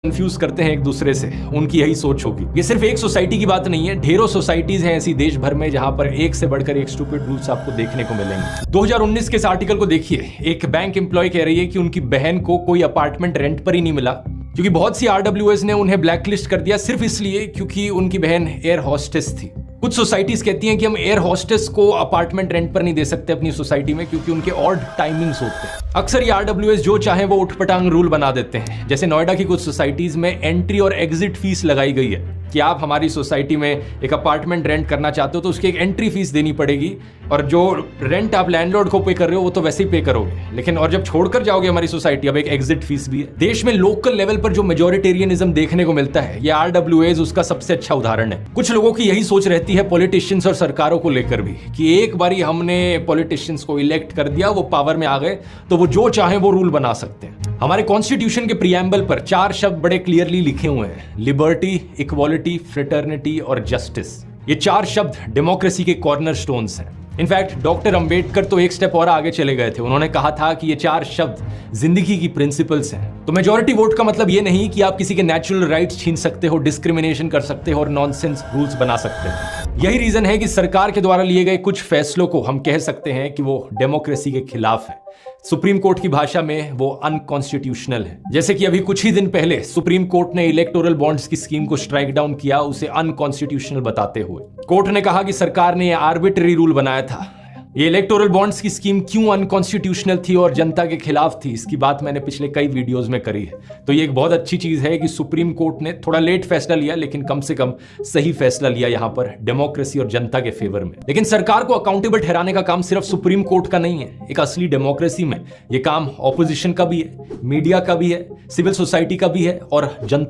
Confuse करते हैं एक दूसरे से, उनकी यही सोच होगी। ये सिर्फ एक सोसाइटी की बात नहीं है, ढेरों सोसाइटीज हैं ऐसी देश भर में जहां पर एक से बढ़कर एक स्टूपिड रूल्स आपको देखने को मिलेंगे। 2019 के इस आर्टिकल को देखिए। एक बैंक एम्प्लॉय कह रही है कि उनकी बहन को कोई अपार्टमेंट रेंट पर ही नहीं मिला क्योंकि बहुत सी आरडब्ल्यूएस ने उन्हें ब्लैकलिस्ट कर दिया सिर्फ इसलिए क्योंकि उनकी बहन एयर हॉस्टेस थी। कुछ सोसाइटीज कहती हैं कि हम एयर हॉस्टेस को अपार्टमेंट रेंट पर नहीं दे सकते अपनी सोसाइटी में क्योंकि उनके ऑड टाइमिंग्स होते हैं। अक्सर ये आरडब्ल्यूएस जो चाहे वो उठपटांग रूल बना देते हैं। जैसे नोएडा की कुछ सोसाइटीज में एंट्री और एग्जिट फीस लगाई गई है कि आप हमारी सोसाइटी में एक अपार्टमेंट रेंट करना चाहते हो तो उसकी एक एंट्री फीस देनी पड़ेगी और जो रेंट आप लैंडलॉर्ड को पे कर रहे हो वो तो वैसे ही पे करोगे, लेकिन और जब छोड़कर जाओगे हमारी सोसाइटी अब एक एग्जिट फीस भी है। देश में लोकल लेवल पर जो मेजॉरिटेरियनिज्म देखने को मिलता है ये आरडब्ल्यूएस उसका सबसे अच्छा उदाहरण है। कुछ लोगों की यही सोच रहती है पॉलिटिशियंस और सरकारों को लेकर भी कि एक बारी हमने पॉलिटिशियंस को इलेक्ट कर दिया, वो पावर में आ गए तो वो जो चाहे वो रूल बना सकते हैं। हमारे कॉन्स्टिट्यूशन के प्रीएम्बल पर 4 शब्द बड़े क्लियरली लिखे हुए हैं, लिबर्टी, इक्वालिटी, फ्रेटर्निटी और जस्टिस। ये 4 शब्द डेमोक्रेसी के कॉर्नरस्टोन्स हैं। इनफैक्ट डॉक्टर अंबेडकर तो एक स्टेप और आगे चले गए थे, उन्होंने कहा था कि ये 4 शब्द जिंदगी की प्रिंसिपल्स हैं। तो मेजॉरिटी वोट का मतलब ये नहीं कि आप किसी के नेचुरल राइट्स छीन सकते हो, डिस्क्रिमिनेशन कर सकते हो और नॉनसेंस रूल्स बना सकते हो। यही रीजन है कि सरकार के द्वारा लिए गए कुछ फैसलों को हम कह सकते हैं कि वो डेमोक्रेसी के खिलाफ है। सुप्रीम कोर्ट की भाषा में वो अनकॉन्स्टिट्यूशनल है। जैसे कि अभी कुछ ही दिन पहले सुप्रीम कोर्ट ने इलेक्टोरल बॉन्ड्स की स्कीम को स्ट्राइक डाउन किया, उसे अनकॉन्स्टिट्यूशनल बताते हुए। कोर्ट ने कहा कि सरकार ने यह आर्बिट्ररी रूल बनाया था। ये इलेक्टोरल बॉन्ड्स की स्कीम क्यों अनकॉन्स्टिट्यूशनल थी और जनता के खिलाफ थी, इसकी बात मैंने पिछले कई वीडियोस में करी है। तो ये एक बहुत अच्छी चीज है कि सुप्रीम कोर्ट ने थोड़ा लेट फैसला लिया लेकिन कम से कम सही फैसला लिया यहां पर डेमोक्रेसी और जनता के फेवर में। लेकिन सरकार को अकाउंटेबल ठहराने का काम सिर्फ सुप्रीम कोर्ट का नहीं है। एक असली डेमोक्रेसी में ये काम ऑपोजिशन का भी है, मीडिया का भी है, सिविल सोसाइटी का भी है और जनता